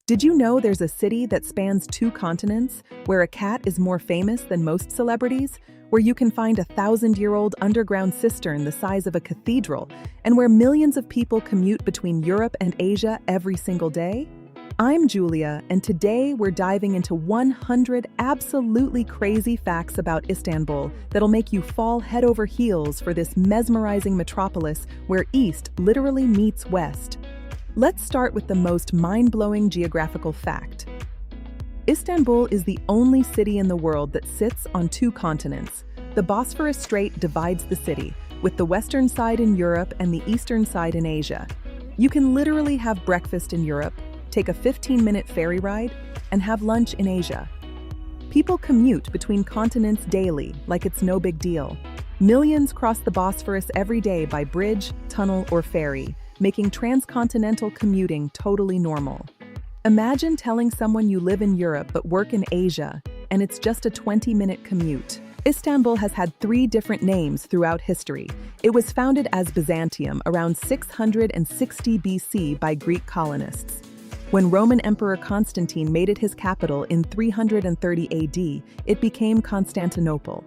Did you know there's a city that spans 2 continents, where a cat is more famous than most celebrities, where you can find a 1,000-year-old underground cistern the size of a cathedral, and where millions of people commute between Europe and Asia every single day? I'm Julia, and today we're diving into 100 absolutely crazy facts about Istanbul that'll make you fall head over heels for this mesmerizing metropolis where East literally meets West. Let's start with the most mind-blowing geographical fact. Istanbul is the only city in the world that sits on 2 continents. The Bosphorus Strait divides the city, with the western side in Europe and the eastern side in Asia. You can literally have breakfast in Europe, take a 15-minute ferry ride, and have lunch in Asia. People commute between continents daily, like it's no big deal. Millions cross the Bosphorus every day by bridge, tunnel, or ferry, making transcontinental commuting totally normal. Imagine telling someone you live in Europe but work in Asia, and it's just a 20-minute commute. Istanbul has had 3 different names throughout history. It was founded as Byzantium around 660 BC by Greek colonists. When Roman Emperor Constantine made it his capital in 330 AD, it became Constantinople.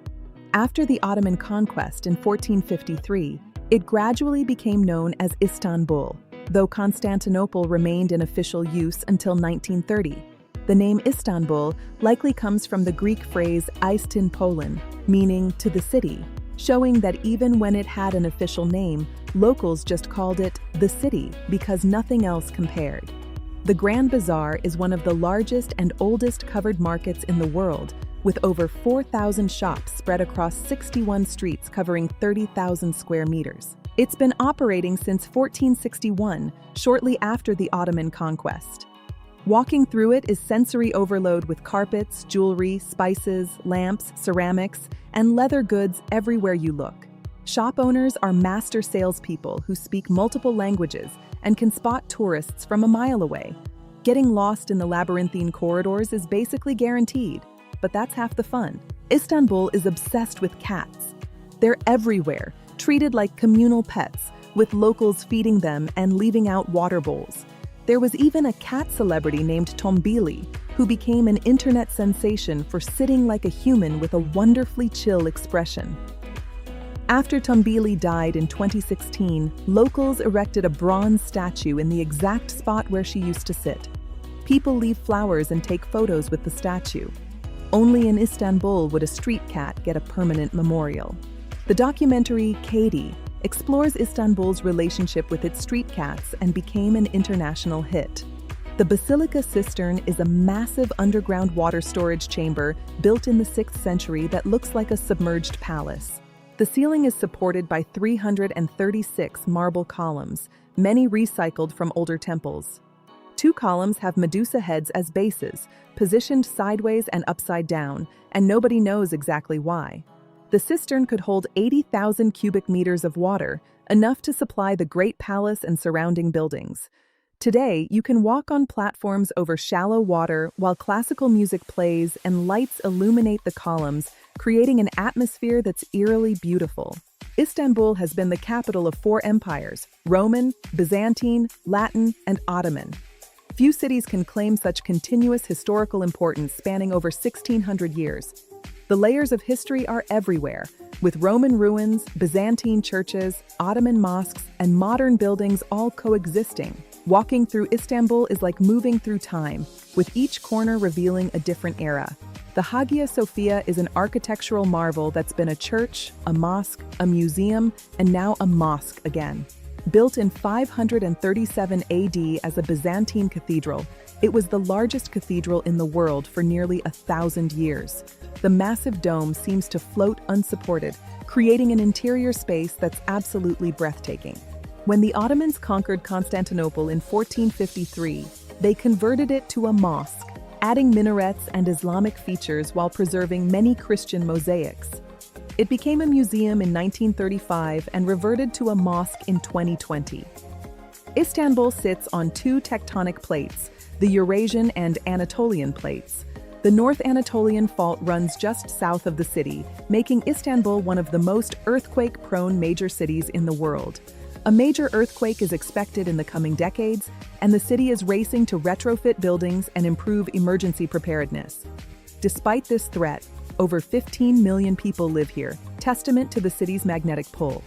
After the Ottoman conquest in 1453, it gradually became known as Istanbul, though Constantinople remained in official use until 1930. The name Istanbul likely comes from the Greek phrase Istanbulin, meaning to the city, showing that even when it had an official name, locals just called it the city because nothing else compared. The Grand Bazaar is one of the largest and oldest covered markets in the world, with over 4,000 shops spread across 61 streets covering 30,000 square meters. It's been operating since 1461, shortly after the Ottoman conquest. Walking through it is sensory overload with carpets, jewelry, spices, lamps, ceramics, and leather goods everywhere you look. Shop owners are master salespeople who speak multiple languages and can spot tourists from a mile away. Getting lost in the labyrinthine corridors is basically guaranteed, but that's half the fun. Istanbul is obsessed with cats. They're everywhere, treated like communal pets, with locals feeding them and leaving out water bowls. There was even a cat celebrity named Tombili, who became an internet sensation for sitting like a human with a wonderfully chill expression. After Tombili died in 2016, locals erected a bronze statue in the exact spot where she used to sit. People leave flowers and take photos with the statue. Only in Istanbul would a street cat get a permanent memorial. The documentary Katie explores Istanbul's relationship with its street cats and became an international hit. The Basilica Cistern is a massive underground water storage chamber built in the 6th century that looks like a submerged palace. The ceiling is supported by 336 marble columns, many recycled from older temples. 2 columns have Medusa heads as bases, positioned sideways and upside down, and nobody knows exactly why. The cistern could hold 80,000 cubic meters of water, enough to supply the Great Palace and surrounding buildings. Today, you can walk on platforms over shallow water while classical music plays and lights illuminate the columns, creating an atmosphere that's eerily beautiful. Istanbul has been the capital of 4 empires: Roman, Byzantine, Latin, and Ottoman. Few cities can claim such continuous historical importance spanning over 1,600 years. The layers of history are everywhere, with Roman ruins, Byzantine churches, Ottoman mosques, and modern buildings all coexisting. Walking through Istanbul is like moving through time, with each corner revealing a different era. The Hagia Sophia is an architectural marvel that's been a church, a mosque, a museum, and now a mosque again. Built in 537 AD as a Byzantine cathedral, it was the largest cathedral in the world for nearly 1,000 years. The massive dome seems to float unsupported, creating an interior space that's absolutely breathtaking. When the Ottomans conquered Constantinople in 1453, they converted it to a mosque, adding minarets and Islamic features while preserving many Christian mosaics. It became a museum in 1935 and reverted to a mosque in 2020. Istanbul sits on 2 tectonic plates, the Eurasian and Anatolian plates. The North Anatolian Fault runs just south of the city, making Istanbul one of the most earthquake-prone major cities in the world. A major earthquake is expected in the coming decades, and the city is racing to retrofit buildings and improve emergency preparedness. Despite this threat, over 15 million people live here, testament to the city's magnetic pull.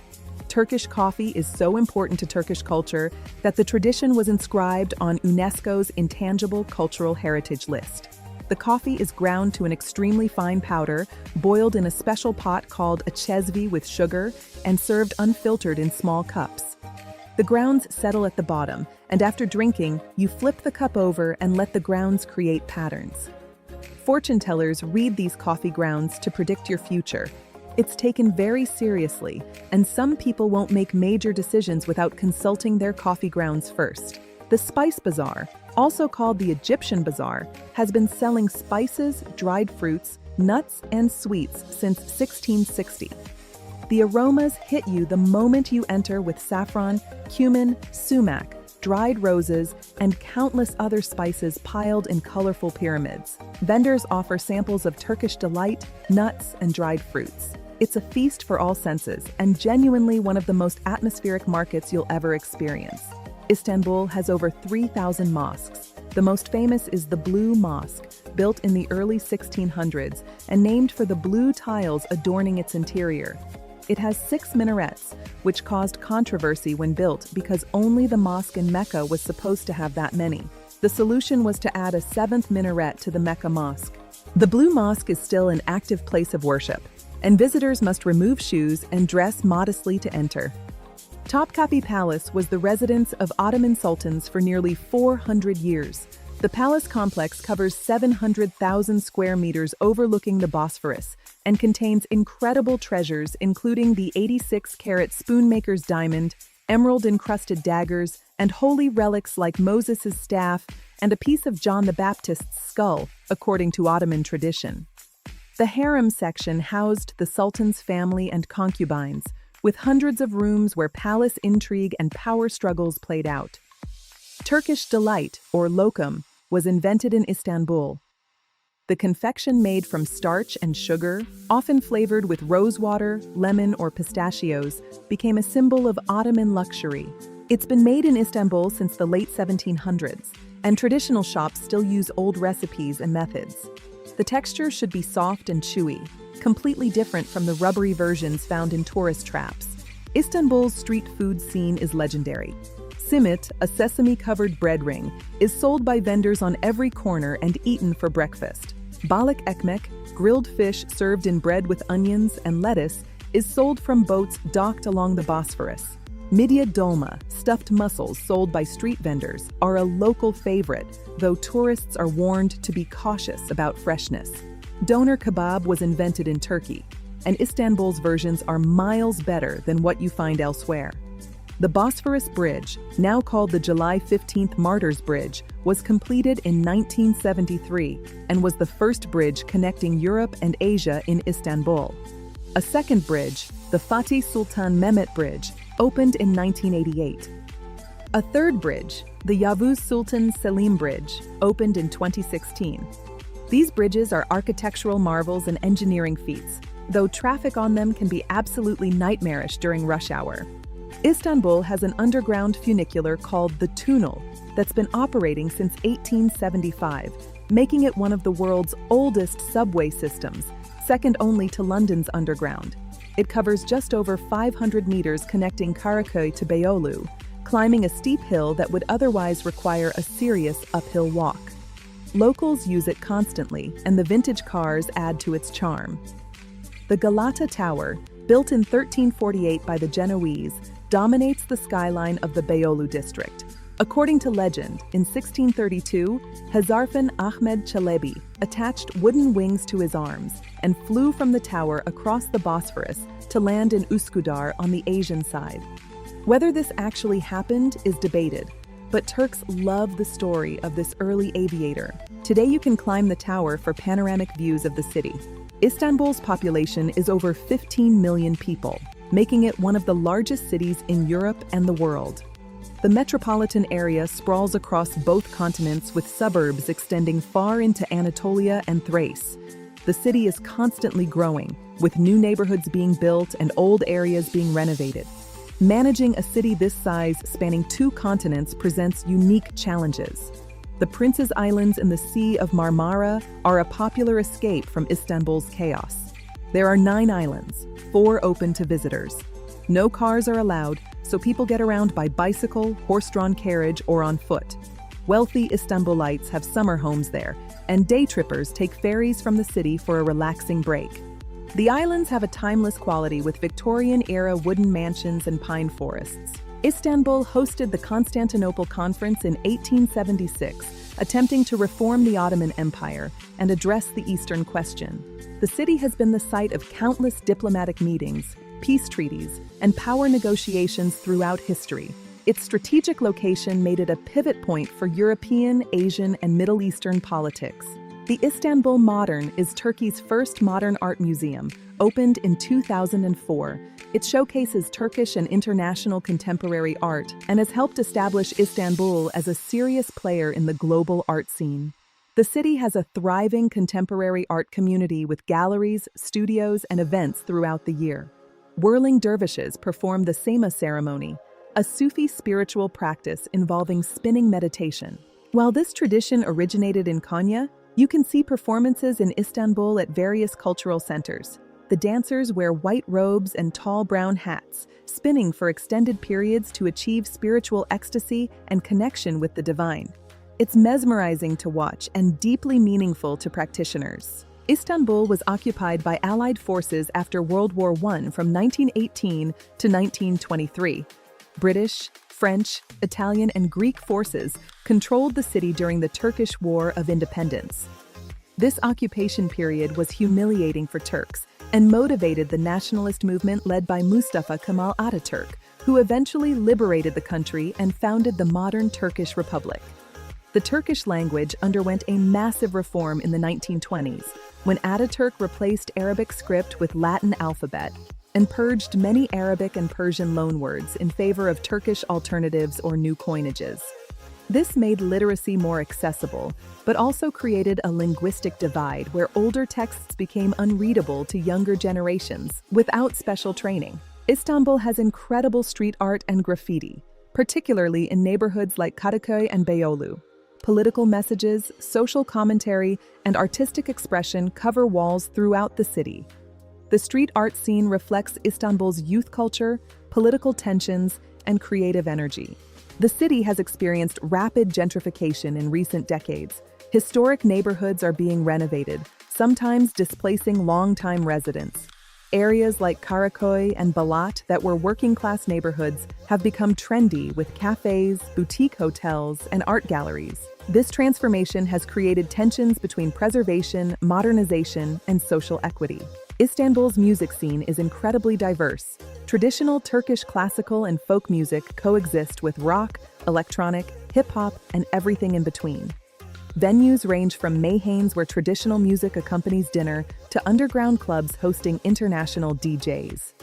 Turkish coffee is so important to Turkish culture that the tradition was inscribed on UNESCO's Intangible Cultural Heritage list. The coffee is ground to an extremely fine powder, boiled in a special pot called a çezvi with sugar, and served unfiltered in small cups. The grounds settle at the bottom, and after drinking, you flip the cup over and let the grounds create patterns. Fortune tellers read these coffee grounds to predict your future. It's taken very seriously, and some people won't make major decisions without consulting their coffee grounds first. The Spice Bazaar, also called the Egyptian Bazaar, has been selling spices, dried fruits, nuts, and sweets since 1660. The aromas hit you the moment you enter with saffron, cumin, sumac, dried roses, and countless other spices piled in colorful pyramids. Vendors offer samples of Turkish delight, nuts, and dried fruits. It's a feast for all senses and genuinely one of the most atmospheric markets you'll ever experience. Istanbul has over 3,000 mosques. The most famous is the Blue Mosque, built in the early 1600s and named for the blue tiles adorning its interior. It has 6 minarets, which caused controversy when built because only the mosque in Mecca was supposed to have that many. The solution was to add a 7th minaret to the Mecca Mosque. The Blue Mosque is still an active place of worship, and visitors must remove shoes and dress modestly to enter. Topkapi Palace was the residence of Ottoman sultans for nearly 400 years. The palace complex covers 700,000 square meters overlooking the Bosphorus and contains incredible treasures including the 86-carat spoonmaker's diamond, emerald-encrusted daggers, and holy relics like Moses' staff and a piece of John the Baptist's skull, according to Ottoman tradition. The harem section housed the sultan's family and concubines, with hundreds of rooms where palace intrigue and power struggles played out. Turkish delight, or lokum, was invented in Istanbul. The confection made from starch and sugar, often flavored with rosewater, lemon, or pistachios, became a symbol of Ottoman luxury. It's been made in Istanbul since the late 1700s, and traditional shops still use old recipes and methods. The texture should be soft and chewy, completely different from the rubbery versions found in tourist traps. Istanbul's street food scene is legendary. Simit, a sesame-covered bread ring, is sold by vendors on every corner and eaten for breakfast. Balık ekmek, grilled fish served in bread with onions and lettuce, is sold from boats docked along the Bosphorus. Midye dolma, stuffed mussels sold by street vendors, are a local favorite, though tourists are warned to be cautious about freshness. Doner kebab was invented in Turkey, and Istanbul's versions are miles better than what you find elsewhere. The Bosphorus Bridge, now called the July 15th Martyrs Bridge, was completed in 1973 and was the first bridge connecting Europe and Asia in Istanbul. A second bridge, the Fatih Sultan Mehmet Bridge, opened in 1988. A third bridge, the Yavuz Sultan Selim Bridge, opened in 2016. These bridges are architectural marvels and engineering feats, though traffic on them can be absolutely nightmarish during rush hour. Istanbul has an underground funicular called the Tunnel that's been operating since 1875, making it one of the world's oldest subway systems, second only to London's underground. It covers just over 500 meters connecting Karaköy to Beyoğlu, climbing a steep hill that would otherwise require a serious uphill walk. Locals use it constantly, and the vintage cars add to its charm. The Galata Tower, built in 1348 by the Genoese, dominates the skyline of the Beyoğlu district. According to legend, in 1632, Hezarfen Ahmed Çelebi attached wooden wings to his arms and flew from the tower across the Bosphorus to land in Üsküdar on the Asian side. Whether this actually happened is debated, but Turks love the story of this early aviator. Today you can climb the tower for panoramic views of the city. Istanbul's population is over 15 million people, making it one of the largest cities in Europe and the world. The metropolitan area sprawls across both continents with suburbs extending far into Anatolia and Thrace. The city is constantly growing, with new neighborhoods being built and old areas being renovated. Managing a city this size spanning 2 continents presents unique challenges. The Prince's Islands in the Sea of Marmara are a popular escape from Istanbul's chaos. There are 9 islands, 4 open to visitors. No cars are allowed, so people get around by bicycle, horse-drawn carriage, or on foot. Wealthy Istanbulites have summer homes there, and day trippers take ferries from the city for a relaxing break. The islands have a timeless quality with Victorian-era wooden mansions and pine forests. Istanbul hosted the Constantinople Conference in 1876, attempting to reform the Ottoman Empire and address the Eastern question. The city has been the site of countless diplomatic meetings, peace treaties, and power negotiations throughout history. Its strategic location made it a pivot point for European, Asian, and Middle Eastern politics. The Istanbul Modern is Turkey's first modern art museum, opened in 2004. It showcases Turkish and international contemporary art and has helped establish Istanbul as a serious player in the global art scene. The city has a thriving contemporary art community with galleries, studios, and events throughout the year. Whirling dervishes perform the Sema ceremony, a Sufi spiritual practice involving spinning meditation. While this tradition originated in Konya, you can see performances in Istanbul at various cultural centers. The dancers wear white robes and tall brown hats, spinning for extended periods to achieve spiritual ecstasy and connection with the divine. It's mesmerizing to watch and deeply meaningful to practitioners. Istanbul was occupied by Allied forces after World War I from 1918 to 1923. British, French, Italian, and Greek forces controlled the city during the Turkish War of Independence. This occupation period was humiliating for Turks and motivated the nationalist movement led by Mustafa Kemal Ataturk, who eventually liberated the country and founded the modern Turkish Republic. The Turkish language underwent a massive reform in the 1920s, when Ataturk replaced Arabic script with Latin alphabet and purged many Arabic and Persian loanwords in favor of Turkish alternatives or new coinages. This made literacy more accessible, but also created a linguistic divide where older texts became unreadable to younger generations without special training. Istanbul has incredible street art and graffiti, particularly in neighborhoods like Kadıköy and Beyoğlu. Political messages, social commentary, and artistic expression cover walls throughout the city. The street art scene reflects Istanbul's youth culture, political tensions, and creative energy. The city has experienced rapid gentrification in recent decades. Historic neighborhoods are being renovated, sometimes displacing longtime residents. Areas like Karaköy and Balat that were working-class neighborhoods have become trendy with cafes, boutique hotels, and art galleries. This transformation has created tensions between preservation, modernization, and social equity. Istanbul's music scene is incredibly diverse. Traditional Turkish classical and folk music coexist with rock, electronic, hip-hop, and everything in between. Venues range from meyhanes where traditional music accompanies dinner to underground clubs hosting international DJs.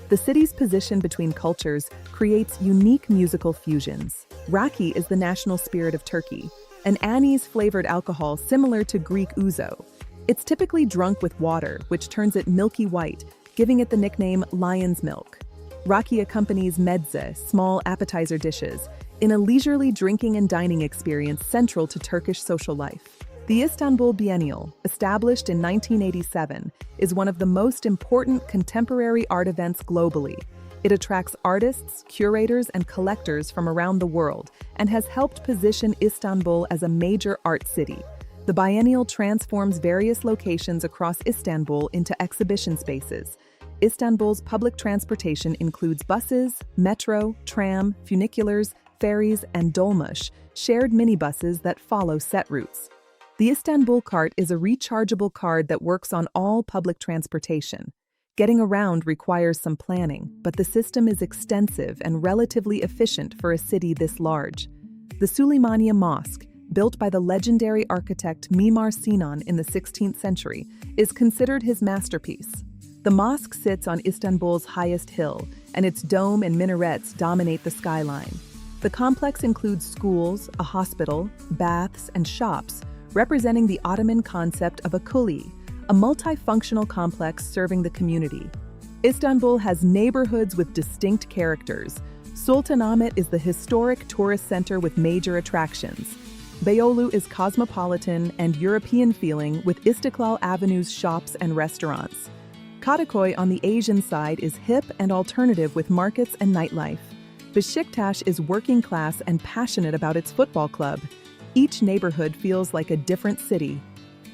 The city's position between cultures creates unique musical fusions. Raki is the national spirit of Turkey, an anise-flavored alcohol similar to Greek ouzo. It's typically drunk with water, which turns it milky white, giving it the nickname lion's milk. Raki accompanies meze, small appetizer dishes, in a leisurely drinking and dining experience central to Turkish social life. The Istanbul Biennial, established in 1987, is one of the most important contemporary art events globally. It attracts artists, curators, and collectors from around the world and has helped position Istanbul as a major art city. The biennial transforms various locations across Istanbul into exhibition spaces. Istanbul's public transportation includes buses, metro, tram, funiculars, ferries, and dolmuş, shared minibuses that follow set routes. The Istanbul Cart is a rechargeable card that works on all public transportation. Getting around requires some planning, but the system is extensive and relatively efficient for a city this large. The Süleymaniye Mosque, built by the legendary architect Mimar Sinan in the 16th century, is considered his masterpiece. The mosque sits on Istanbul's highest hill, and its dome and minarets dominate the skyline. The complex includes schools, a hospital, baths, and shops, representing the Ottoman concept of a kuli, a multifunctional complex serving the community. Istanbul has neighborhoods with distinct characters. Sultanahmet is the historic tourist center with major attractions. Beyoğlu is cosmopolitan and European-feeling with Istiklal Avenue's shops and restaurants. Kadıköy on the Asian side is hip and alternative with markets and nightlife. Beşiktaş is working class and passionate about its football club. Each neighborhood feels like a different city.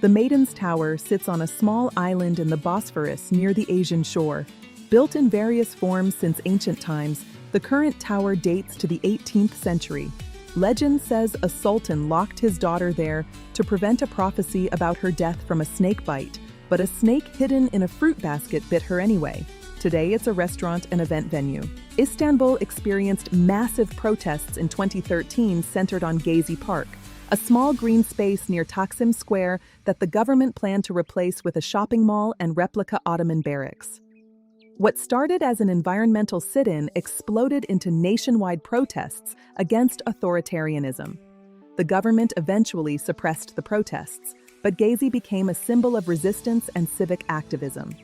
The Maiden's Tower sits on a small island in the Bosphorus near the Asian shore. Built in various forms since ancient times, the current tower dates to the 18th century. Legend says a sultan locked his daughter there to prevent a prophecy about her death from a snake bite, but a snake hidden in a fruit basket bit her anyway. Today it's a restaurant and event venue. Istanbul experienced massive protests in 2013 centered on Gezi Park, a small green space near Taksim Square that the government planned to replace with a shopping mall and replica Ottoman barracks. What started as an environmental sit-in exploded into nationwide protests against authoritarianism. The government eventually suppressed the protests, but Gezi became a symbol of resistance and civic activism.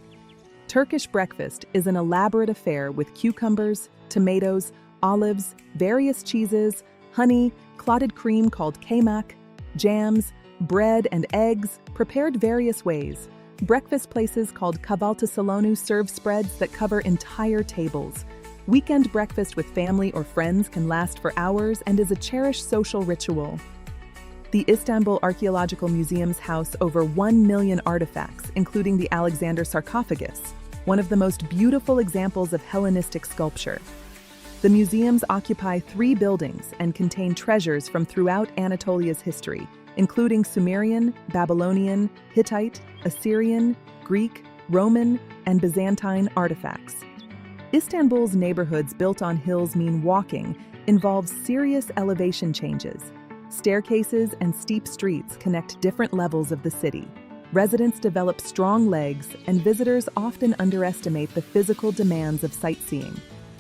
Turkish breakfast is an elaborate affair with cucumbers, tomatoes, olives, various cheeses, honey, clotted cream called kaymak, jams, bread and eggs, prepared various ways. Breakfast places called kahvaltı salonu serve spreads that cover entire tables. Weekend breakfast with family or friends can last for hours and is a cherished social ritual. The Istanbul Archaeological Museum's house over 1 million artifacts, including the Alexander sarcophagus, one of the most beautiful examples of Hellenistic sculpture. The museums occupy 3 buildings and contain treasures from throughout Anatolia's history, including Sumerian, Babylonian, Hittite, Assyrian, Greek, Roman, and Byzantine artifacts. Istanbul's neighborhoods built on hills mean walking involves serious elevation changes. Staircases and steep streets connect different levels of the city. Residents develop strong legs, and visitors often underestimate the physical demands of sightseeing.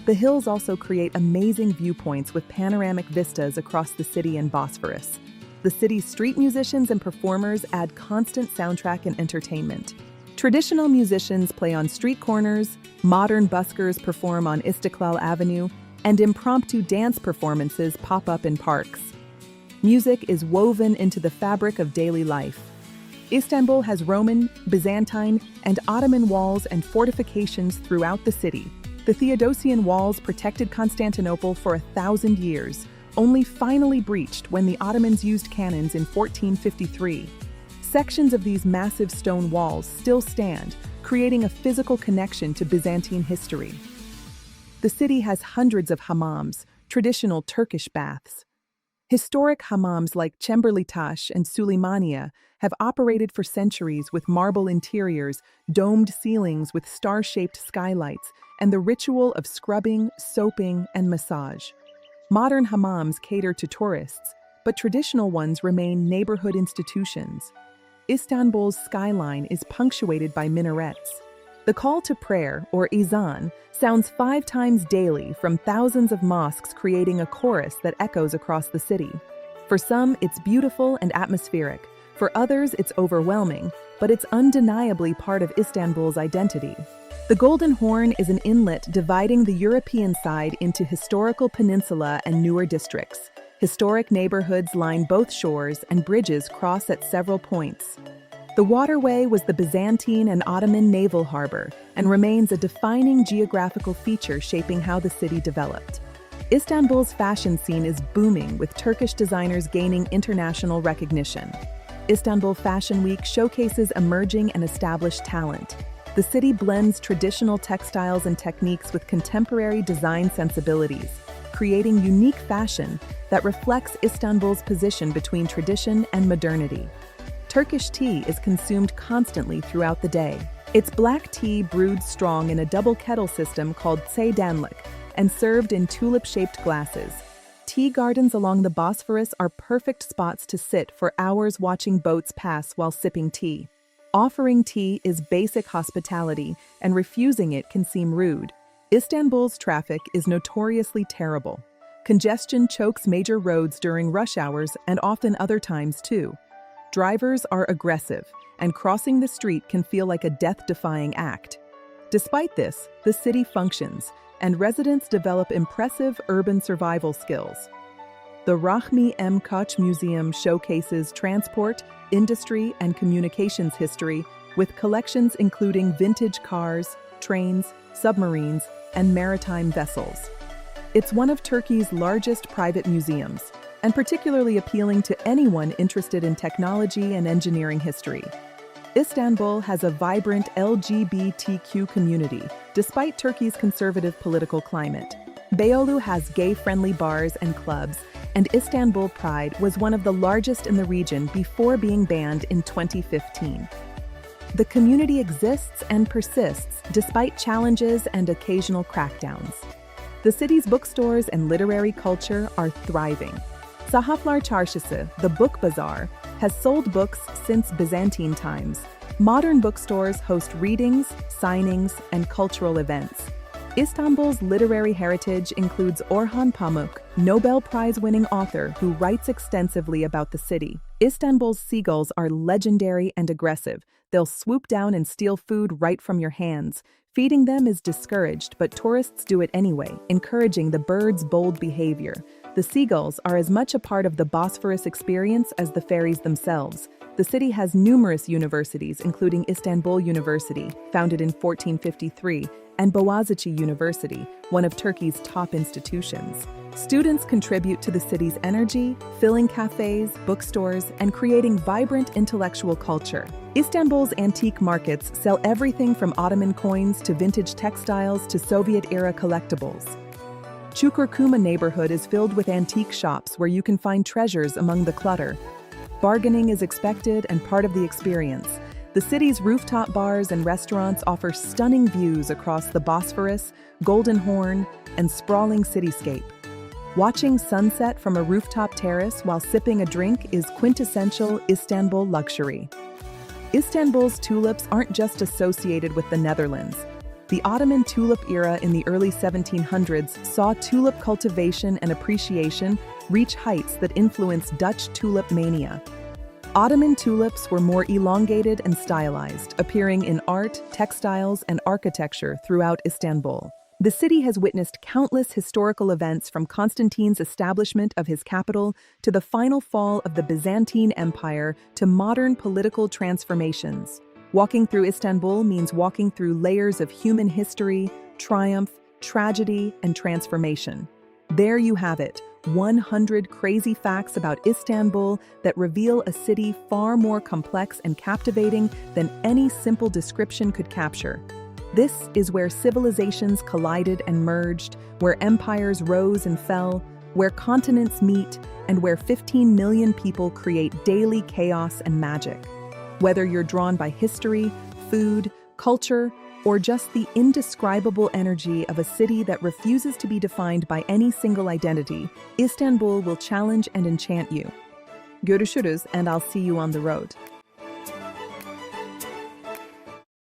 The hills also create amazing viewpoints with panoramic vistas across the city and Bosphorus. The city's street musicians and performers add constant soundtrack and entertainment. Traditional musicians play on street corners, modern buskers perform on Istiklal Avenue, and impromptu dance performances pop up in parks. Music is woven into the fabric of daily life. Istanbul has Roman, Byzantine, and Ottoman walls and fortifications throughout the city. The Theodosian walls protected Constantinople for 1,000 years, only finally breached when the Ottomans used cannons in 1453. Sections of these massive stone walls still stand, creating a physical connection to Byzantine history. The city has hundreds of hammams, traditional Turkish baths. Historic hammams like Çemberlitaş and Süleymaniye have operated for centuries with marble interiors, domed ceilings with star-shaped skylights, and the ritual of scrubbing, soaping, and massage. Modern hammams cater to tourists, but traditional ones remain neighborhood institutions. Istanbul's skyline is punctuated by minarets. The call to prayer, or ezan, sounds 5 times daily from thousands of mosques, creating a chorus that echoes across the city. For some, it's beautiful and atmospheric. For others, it's overwhelming, but it's undeniably part of Istanbul's identity. The Golden Horn is an inlet dividing the European side into historical peninsula and newer districts. Historic neighborhoods line both shores, and bridges cross at several points. The waterway was the Byzantine and Ottoman naval harbor and remains a defining geographical feature shaping how the city developed. Istanbul's fashion scene is booming, with Turkish designers gaining international recognition. Istanbul Fashion Week showcases emerging and established talent. The city blends traditional textiles and techniques with contemporary design sensibilities, creating unique fashion that reflects Istanbul's position between tradition and modernity. Turkish tea is consumed constantly throughout the day. It's black tea brewed strong in a double kettle system called çaydanlık and served in tulip-shaped glasses. Tea gardens along the Bosphorus are perfect spots to sit for hours watching boats pass while sipping tea. Offering tea is basic hospitality, and refusing it can seem rude. Istanbul's traffic is notoriously terrible. Congestion chokes major roads during rush hours and often other times too. Drivers are aggressive, and crossing the street can feel like a death-defying act. Despite this, the city functions, and residents develop impressive urban survival skills. The Rahmi M. Koç Museum showcases transport, industry, and communications history with collections including vintage cars, trains, submarines, and maritime vessels. It's one of Turkey's largest private museums, and particularly appealing to anyone interested in technology and engineering history. Istanbul has a vibrant LGBTQ community, despite Turkey's conservative political climate. Beyoğlu has gay-friendly bars and clubs, and Istanbul Pride was one of the largest in the region before being banned in 2015. The community exists and persists despite challenges and occasional crackdowns. The city's bookstores and literary culture are thriving. Sahaflar Çarşısı, the book bazaar, has sold books since Byzantine times. Modern bookstores host readings, signings, and cultural events. Istanbul's literary heritage includes Orhan Pamuk, Nobel Prize-winning author who writes extensively about the city. Istanbul's seagulls are legendary and aggressive. They'll swoop down and steal food right from your hands. Feeding them is discouraged, but tourists do it anyway, encouraging the birds' bold behavior. The seagulls are as much a part of the Bosphorus experience as the ferries themselves. The city has numerous universities, including Istanbul University, founded in 1453, and Boğaziçi University, one of Turkey's top institutions. Students contribute to the city's energy, filling cafes, bookstores, and creating vibrant intellectual culture. Istanbul's antique markets sell everything from Ottoman coins to vintage textiles to Soviet-era collectibles. Çukurcuma neighborhood is filled with antique shops where you can find treasures among the clutter. Bargaining is expected and part of the experience. The city's rooftop bars and restaurants offer stunning views across the Bosphorus, Golden Horn, and sprawling cityscape. Watching sunset from a rooftop terrace while sipping a drink is quintessential Istanbul luxury. Istanbul's tulips aren't just associated with the Netherlands. The Ottoman tulip era in the early 1700s saw tulip cultivation and appreciation reach heights that influenced Dutch tulip mania. Ottoman tulips were more elongated and stylized, appearing in art, textiles, and architecture throughout Istanbul. The city has witnessed countless historical events from Constantine's establishment of his capital to the final fall of the Byzantine Empire to modern political transformations. Walking through Istanbul means walking through layers of human history, triumph, tragedy, and transformation. There you have it, 100 crazy facts about Istanbul that reveal a city far more complex and captivating than any simple description could capture. This is where civilizations collided and merged, where empires rose and fell, where continents meet, and where 15 million people create daily chaos and magic. Whether you're drawn by history, food, culture, or just the indescribable energy of a city that refuses to be defined by any single identity, Istanbul will challenge and enchant you. Görüşürüz, and I'll see you on the road.